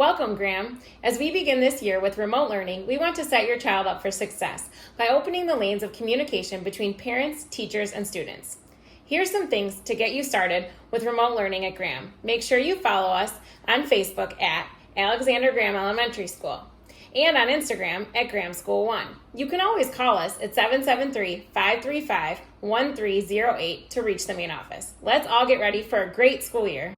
Welcome, Graham. As we begin this year with remote learning, we want to set your child up for success by opening the lanes of communication between parents, teachers, and students. Here's some things to get you started with remote learning at Graham. Make sure you follow us on Facebook at Alexander Graham Elementary School and on Instagram at Graham School 1. You can always call us at 773-535-1308 to reach the main office. Let's all get ready for a great school year.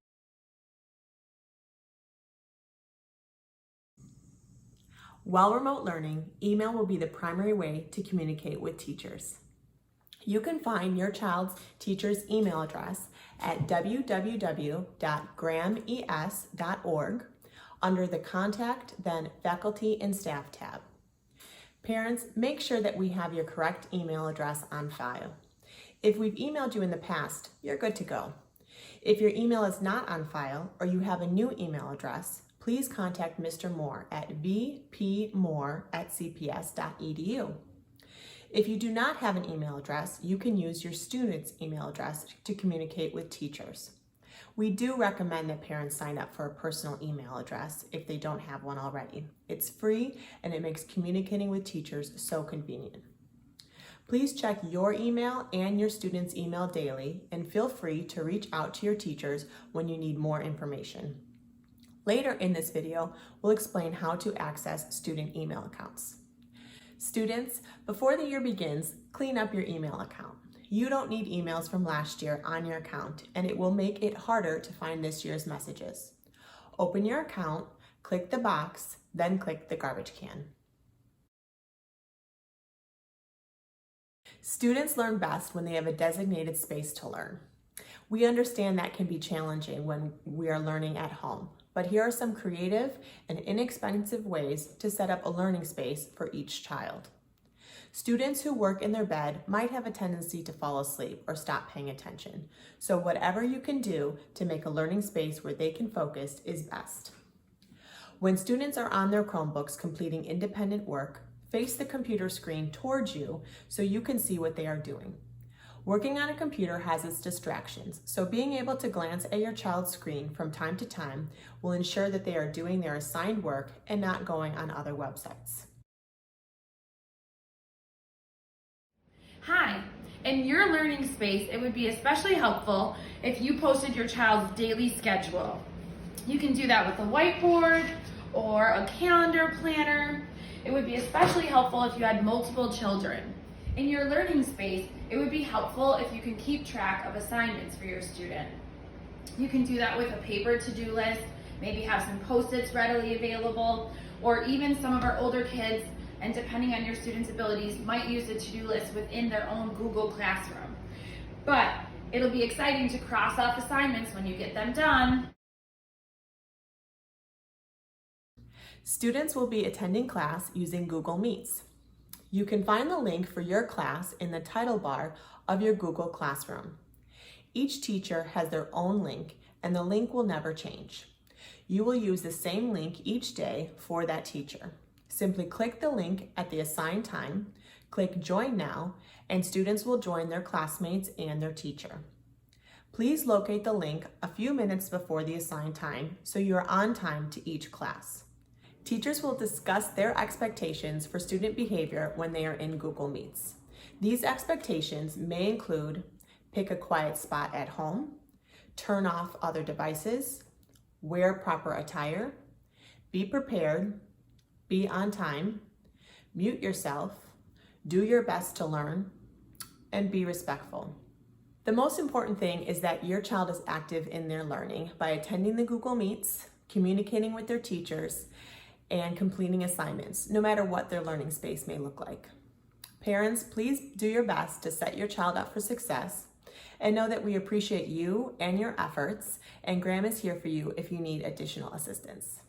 While remote learning, email will be the primary way to communicate with teachers. You can find your child's teacher's email address at www.grahames.org under the Contact, then Faculty and Staff tab. Parents, make sure that we have your correct email address on file. If we've emailed you in the past, you're good to go. If your email is not on file or you have a new email address, please contact Mr. Moore at vpmoore@cps.edu. If you do not have an email address, you can use your student's email address to communicate with teachers. We do recommend that parents sign up for a personal email address if they don't have one already. It's free and it makes communicating with teachers so convenient. Please check your email and your student's email daily and feel free to reach out to your teachers when you need more information. Later in this video, we'll explain how to access student email accounts. Students, before the year begins, clean up your email account. You don't need emails from last year on your account, and it will make it harder to find this year's messages. Open your account, click the box, then click the garbage can. Students learn best when they have a designated space to learn. We understand that can be challenging when we are learning at home, but here are some creative and inexpensive ways to set up a learning space for each child. Students who work in their bed might have a tendency to fall asleep or stop paying attention, so whatever you can do to make a learning space where they can focus is best. When students are on their Chromebooks completing independent work, face the computer screen towards you so you can see what they are doing. Working on a computer has its distractions, so being able to glance at your child's screen from time to time will ensure that they are doing their assigned work and not going on other websites. Hi, in your learning space, it would be especially helpful if you posted your child's daily schedule. You can do that with a whiteboard or a calendar planner. It would be especially helpful if you had multiple children. In your learning space, it would be helpful if you can keep track of assignments for your student. You can do that with a paper to-do list, maybe have some Post-its readily available, or even some of our older kids, and depending on your student's abilities, might use a to-do list within their own Google Classroom. But it'll be exciting to cross off assignments when you get them done. Students will be attending class using Google Meets. You can find the link for your class in the title bar of your Google Classroom. Each teacher has their own link, and the link will never change. You will use the same link each day for that teacher. Simply click the link at the assigned time, click Join Now, and students will join their classmates and their teacher. Please locate the link a few minutes before the assigned time so you are on time to each class. Teachers will discuss their expectations for student behavior when they are in Google Meets. These expectations may include pick a quiet spot at home, turn off other devices, wear proper attire, be prepared, be on time, mute yourself, do your best to learn, and be respectful. The most important thing is that your child is active in their learning by attending the Google Meets, communicating with their teachers, and completing assignments, no matter what their learning space may look like. Parents, please do your best to set your child up for success and know that we appreciate you and your efforts, and Graham is here for you if you need additional assistance.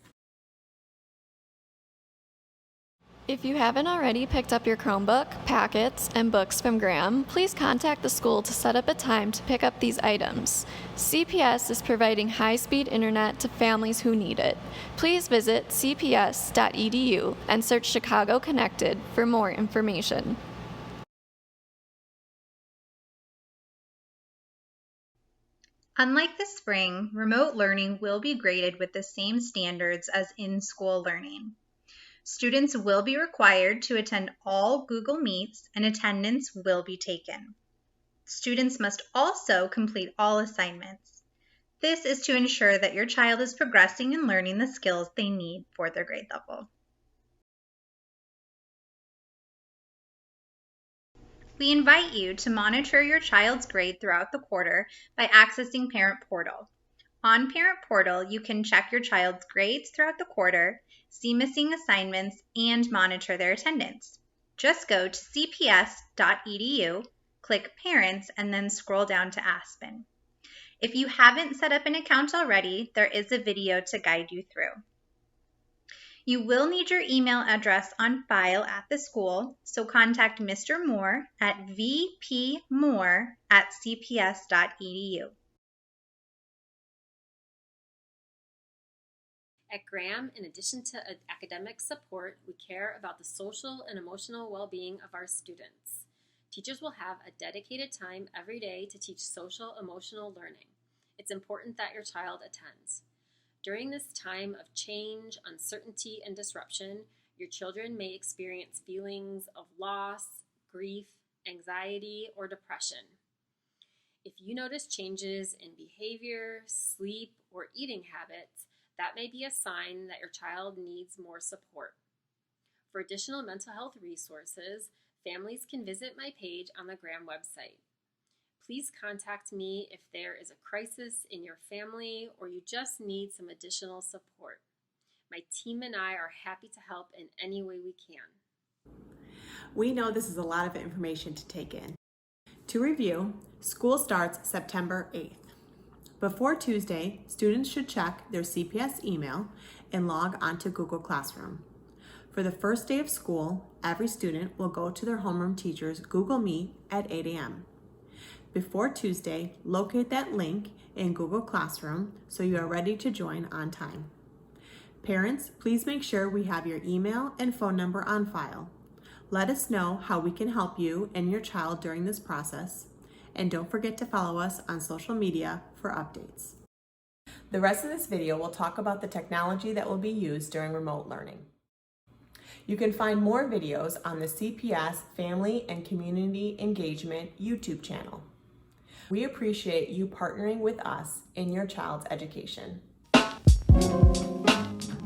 If you haven't already picked up your Chromebook, packets, and books from Graham, please contact the school to set up a time to pick up these items. CPS is providing high-speed internet to families who need it. Please visit cps.edu and search Chicago Connected for more information. Unlike the spring, remote learning will be graded with the same standards as in-school learning. Students will be required to attend all Google Meets and attendance will be taken. Students must also complete all assignments. This is to ensure that your child is progressing and learning the skills they need for their grade level. We invite you to monitor your child's grade throughout the quarter by accessing Parent Portal. On Parent Portal, you can check your child's grades throughout the quarter, see missing assignments, and monitor their attendance. Just go to cps.edu, click Parents, and then scroll down to Aspen. If you haven't set up an account already, there is a video to guide you through. You will need your email address on file at the school, so contact Mr. Moore at vpmoore@cps.edu. At Graham, in addition to academic support, we care about the social and emotional well-being of our students. Teachers will have a dedicated time every day to teach social emotional learning. It's important that your child attends. During this time of change, uncertainty, and disruption, your children may experience feelings of loss, grief, anxiety, or depression. If you notice changes in behavior, sleep, or eating habits, that may be a sign that your child needs more support. For additional mental health resources, families can visit my page on the Graham website. Please contact me if there is a crisis in your family or you just need some additional support. My team and I are happy to help in any way we can. We know this is a lot of information to take in. To review, school starts September 8th. Before Tuesday, students should check their CPS email and log onto Google Classroom. For the first day of school, every student will go to their homeroom teacher's Google Meet at 8 a.m. Before Tuesday, locate that link in Google Classroom so you are ready to join on time. Parents, please make sure we have your email and phone number on file. Let us know how we can help you and your child during this process. And don't forget to follow us on social media for updates. The rest of this video will talk about the technology that will be used during remote learning. You can find more videos on the CPS Family and Community Engagement YouTube channel. We appreciate you partnering with us in your child's education.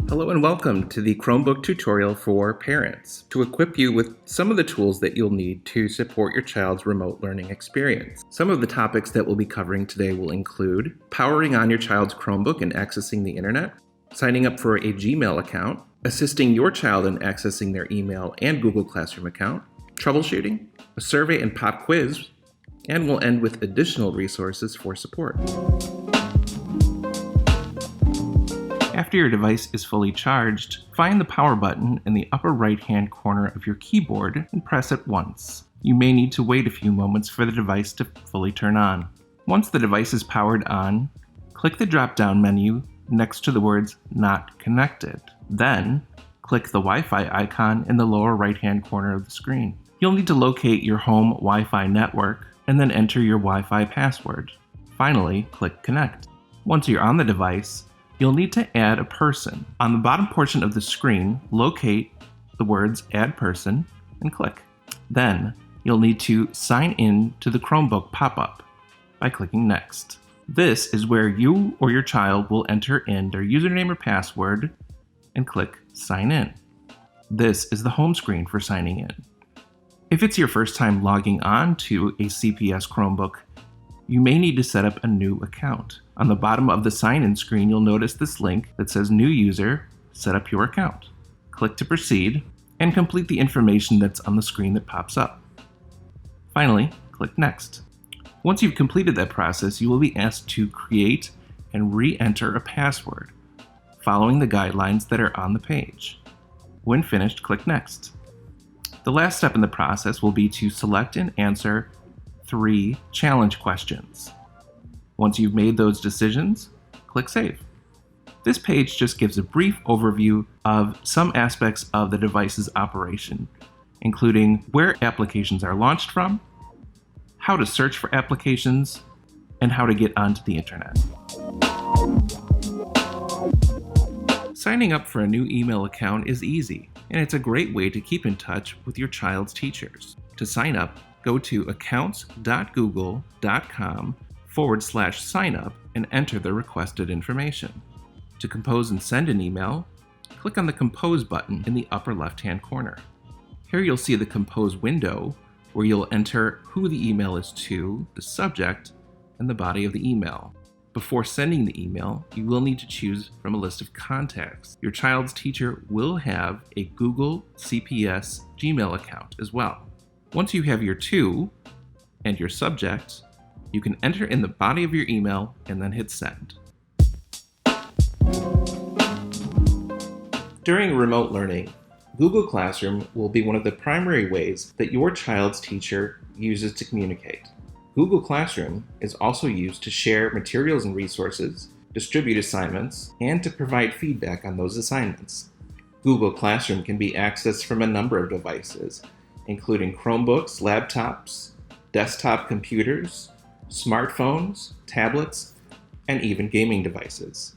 Hello and welcome to the Chromebook tutorial for parents to equip you with some of the tools that you'll need to support your child's remote learning experience. Some of the topics that we'll be covering today will include powering on your child's Chromebook and accessing the internet, signing up for a Gmail account, assisting your child in accessing their email and Google Classroom account, troubleshooting, a survey and pop quiz, and we'll end with additional resources for support. After your device is fully charged, find the power button in the upper right-hand corner of your keyboard and press it once. You may need to wait a few moments for the device to fully turn on. Once the device is powered on, click the drop-down menu next to the words Not Connected. Then, click the Wi-Fi icon in the lower right-hand corner of the screen. You'll need to locate your home Wi-Fi network and then enter your Wi-Fi password. Finally, click Connect. Once you're on the device, you'll need to add a person. On the bottom portion of the screen, locate the words Add Person and click. Then, you'll need to sign in to the Chromebook pop-up by clicking Next. This is where you or your child will enter in their username or password and click Sign In. This is the home screen for signing in. If it's your first time logging on to a CPS Chromebook, you may need to set up a new account. On the bottom of the sign-in screen, you'll notice this link that says New User, Set Up Your Account. Click to proceed and complete the information that's on the screen that pops up. Finally, click Next. Once you've completed that process, you will be asked to create and re-enter a password, following the guidelines that are on the page. When finished, click Next. The last step in the process will be to select and answer 3 challenge questions. Once you've made those decisions, click Save. This page just gives a brief overview of some aspects of the device's operation, including where applications are launched from, how to search for applications, and how to get onto the internet. Signing up for a new email account is easy, and it's a great way to keep in touch with your child's teachers. To sign up, go to accounts.google.com/signup and enter the requested information. To compose and send an email, click on the Compose button in the upper left-hand corner. Here you'll see the Compose window, where you'll enter who the email is to, the subject, and the body of the email. Before sending the email, you will need to choose from a list of contacts. Your child's teacher will have a Google CPS Gmail account as well. Once you have your to and your subject, you can enter in the body of your email and then hit send. During remote learning, Google Classroom will be one of the primary ways that your child's teacher uses to communicate. Google Classroom is also used to share materials and resources, distribute assignments, and to provide feedback on those assignments. Google Classroom can be accessed from a number of devices, including Chromebooks, laptops, desktop computers, smartphones, tablets, and even gaming devices.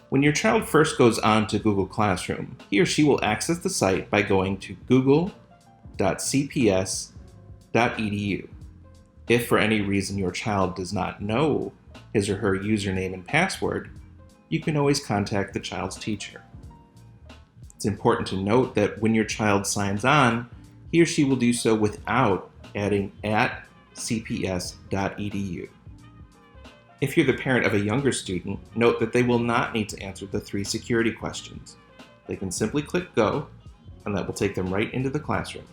When your child first goes on to Google Classroom, he or she will access the site by going to google.cps.edu. If for any reason your child does not know his or her username and password, you can always contact the child's teacher. It's important to note that when your child signs on, he or she will do so without adding @cps.edu. If you're the parent of a younger student, note that they will not need to answer the 3 security questions. They can simply click Go, and that will take them right into the classroom.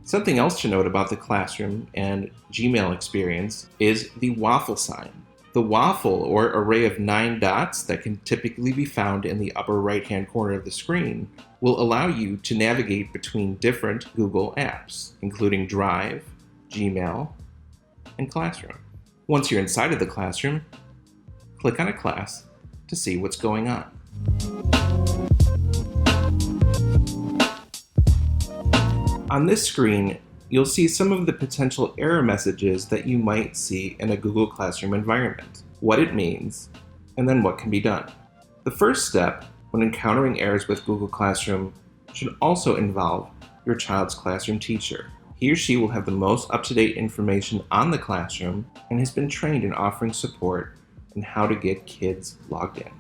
Something else to note about the classroom and Gmail experience is the waffle sign. The waffle, or array of 9 dots that can typically be found in the upper right-hand corner of the screen, will allow you to navigate between different Google apps, including Drive, Gmail, and Classroom. Once you're inside of the classroom, click on a class to see what's going on. On this screen, you'll see some of the potential error messages that you might see in a Google Classroom environment, what it means, and then what can be done. The first step when encountering errors with Google Classroom should also involve your child's classroom teacher. He or she will have the most up-to-date information on the classroom and has been trained in offering support in how to get kids logged in.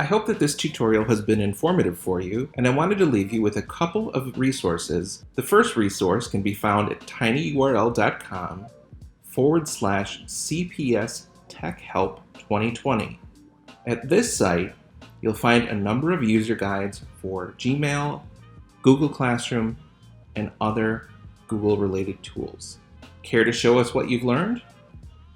I hope that this tutorial has been informative for you, and I wanted to leave you with a couple of resources. The first resource can be found at tinyurl.com/CPS Tech Help 2020. At this site, you'll find a number of user guides for Gmail, Google Classroom, and other Google-related tools. Care to show us what you've learned?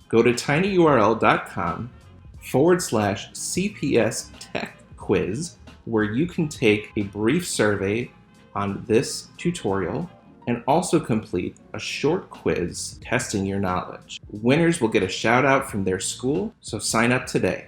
Go to tinyurl.com/CPS Tech Quiz, where you can take a brief survey on this tutorial and also complete a short quiz testing your knowledge. Winners will get a shout out from their school, so sign up today.